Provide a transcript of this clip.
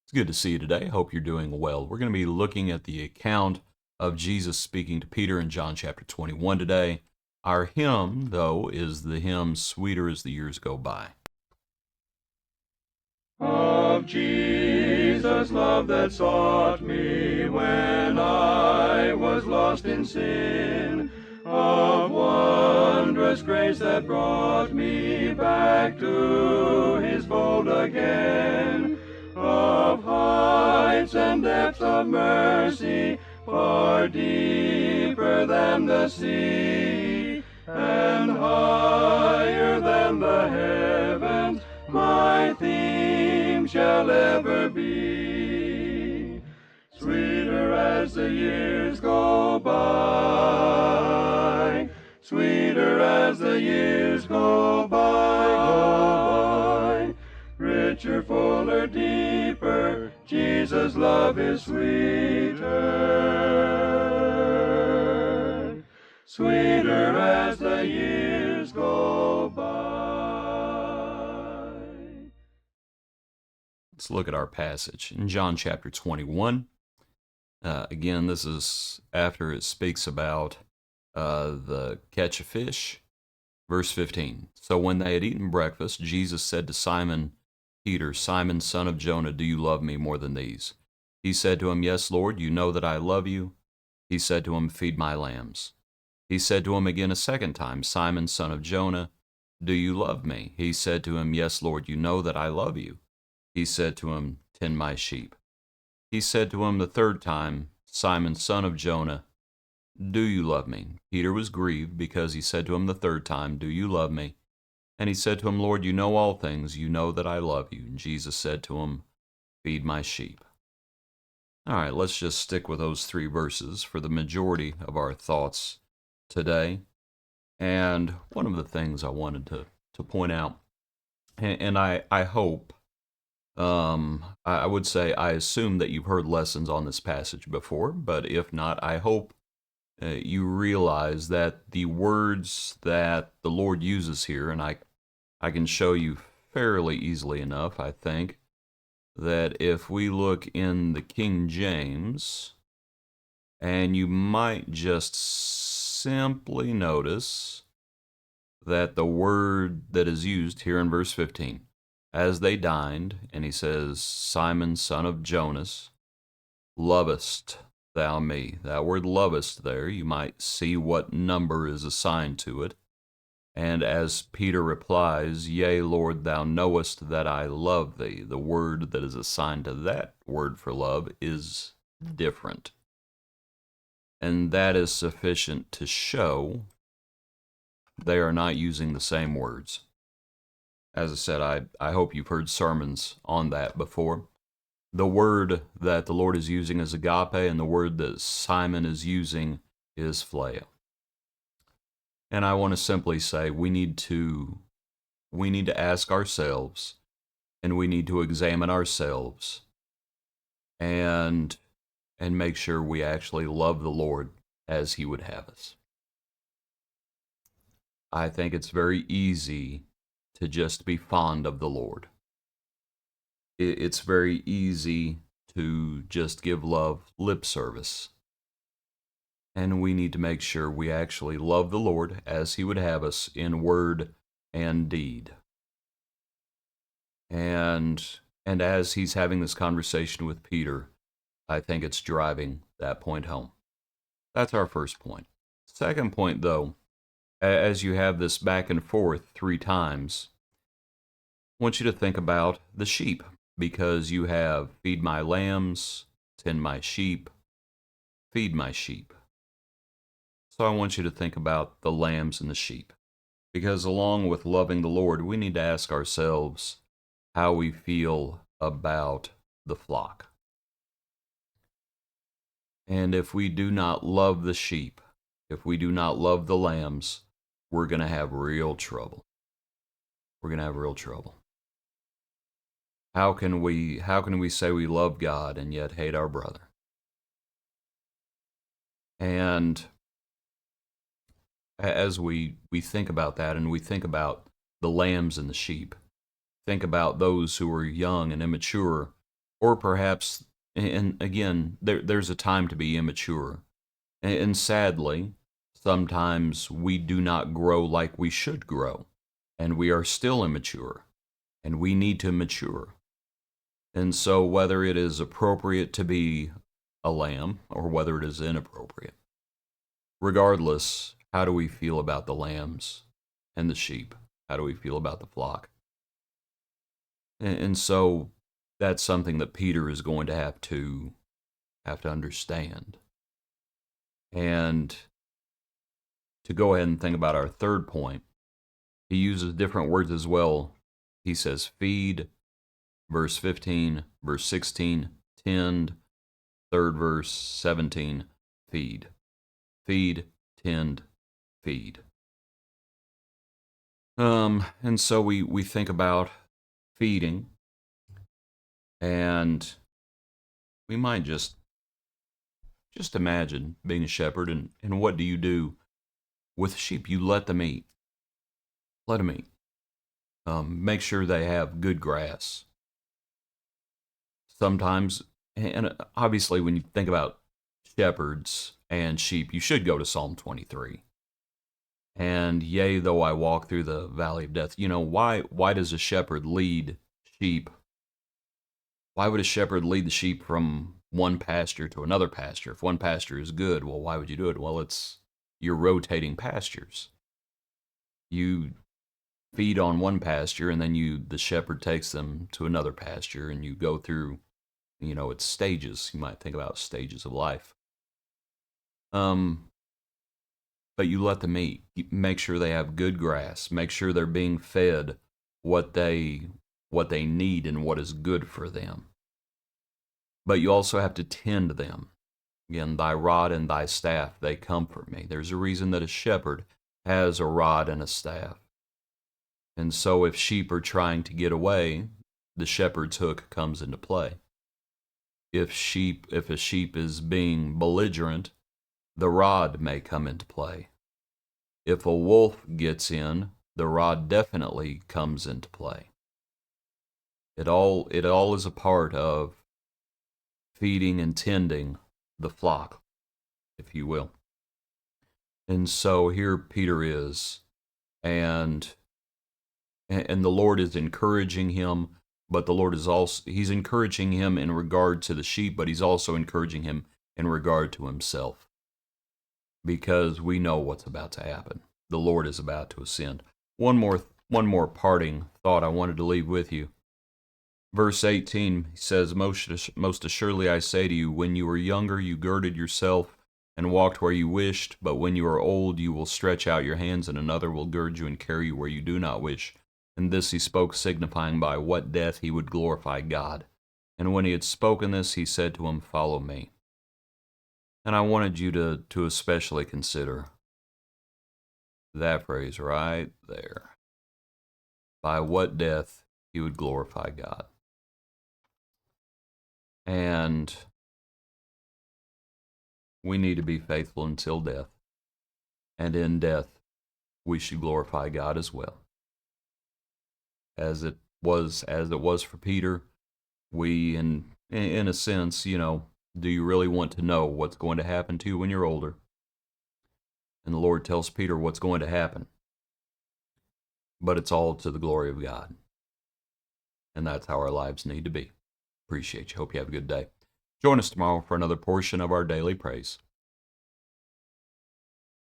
It's good to see you today. Hope you're doing well. We're going to be looking at the account of Jesus speaking to Peter in John chapter 21 today. Our hymn, though, is the hymn Sweeter as the Years Go By. Of Jesus' love that sought me when I was lost in sin, of wondrous grace that brought me back to his fold again, of heights and depths of mercy far deeper than the sea, and higher than the heavens, my theme shall ever be. Sweeter as the years go by, sweeter as the years go by, richer, fuller, deeper, Jesus' love is sweeter, sweeter as the years go by. Let's look at our passage in John chapter 21. Again, this is after it speaks about the catch of fish. Verse 15. So when they had eaten breakfast, Jesus said to Simon Peter, Simon, son of Jonah, do you love me more than these? He said to him, Yes, Lord, you know that I love you. He said to him, Feed my lambs. He said to him again a second time, Simon, son of Jonah, do you love me? He said to him, Yes, Lord, you know that I love you. He said to him, Tend my sheep. He said to him the third time, Simon, son of Jonah, do you love me? Peter was grieved because he said to him the third time, Do you love me? And he said to him, Lord, you know all things. You know that I love you. And Jesus said to him, Feed my sheep. All right, let's just stick with those three verses for the majority of our thoughts today. And one of the things I wanted to point out, and I hope, I would say, I assume that you've heard lessons on this passage before, but if not, I hope you realize that the words that the Lord uses here, and I can show you fairly easily enough, I think, that if we look in the King James, and you might just simply notice that the word that is used here in verse 15, as they dined, and he says, Simon, son of Jonas, lovest thou me? That word lovest there, you might see what number is assigned to it. And as Peter replies, Yea, Lord, thou knowest that I love thee, the word that is assigned to that word for love is different. And that is sufficient to show they are not using the same words. As I said, I hope you've heard sermons on that before. The word that the Lord is using is agape, and the word that Simon is using is phileo. And I want to simply say we need to ask ourselves, and we need to examine ourselves and make sure we actually love the Lord as he would have us. I think it's very easy to just be fond of the Lord. It's very easy to just give love lip service. And we need to make sure we actually love the Lord as he would have us in word and deed. And as he's having this conversation with Peter, I think it's driving that point home. That's our first point. Second point, though, as you have this back and forth three times, I want you to think about the sheep, because you have feed my lambs, tend my sheep, feed my sheep. So I want you to think about the lambs and the sheep, because along with loving the Lord, we need to ask ourselves how we feel about the flock. And if we do not love the sheep, if we do not love the lambs, we're going to have real trouble. We're going to have real trouble. How can we say we love God and yet hate our brother? And as we think about that, and we think about the lambs and the sheep, think about those who are young and immature Or perhaps, and again, there's a time to be immature. And sadly, sometimes we do not grow like we should grow, and we are still immature, and we need to mature. And so, whether it is appropriate to be a lamb or whether it is inappropriate, regardless, how do we feel about the lambs and the sheep? How do we feel about the flock? And so, that's something that Peter is going to have to understand. And to go ahead and think about our third point, he uses different words as well. He says feed, verse 15, verse 16, tend, third verse 17, feed. Feed, tend, feed. And so we think about feeding, and we might just imagine being a shepherd, and what do you do with sheep? You let them eat. Let them eat. Make sure they have good grass. Sometimes, and obviously when you think about shepherds and sheep, you should go to Psalm 23. And yea, though I walk through the valley of death. Why does a shepherd lead sheep? Why would a shepherd lead the sheep from one pasture to another pasture? If one pasture is good, well, why would you do it? Well, you're rotating pastures. You feed on one pasture, and then the shepherd takes them to another pasture, and you go through, it's stages. You might think about stages of life. But you let them eat. You make sure they have good grass. Make sure they're being fed what they need and what is good for them. But you also have to tend them. Again, thy rod and thy staff, they comfort me. There's a reason that a shepherd has a rod and a staff. And so if sheep are trying to get away, the shepherd's hook comes into play. If a sheep is being belligerent, the rod may come into play. If a wolf gets in, the rod definitely comes into play. It all is a part of feeding and tending the flock, if you will. And so here Peter is, and the Lord is encouraging him, but the Lord is also, he's encouraging him in regard to the sheep, but he's also encouraging him in regard to himself. Because we know what's about to happen. The Lord is about to ascend. One more parting thought I wanted to leave with you. Verse 18 says, most assuredly I say to you, when you were younger you girded yourself and walked where you wished, but when you are old you will stretch out your hands, and another will gird you and carry you where you do not wish. And this he spoke, signifying by what death he would glorify God. And when he had spoken this, he said to him, follow me. And I wanted you to especially consider that phrase right there. By what death he would glorify God. And we need to be faithful until death. And in death, we should glorify God as well. As it was for Peter, we, in a sense, do you really want to know what's going to happen to you when you're older? And the Lord tells Peter what's going to happen. But it's all to the glory of God. And that's how our lives need to be. Appreciate you. Hope you have a good day. Join us tomorrow for another portion of our daily praise.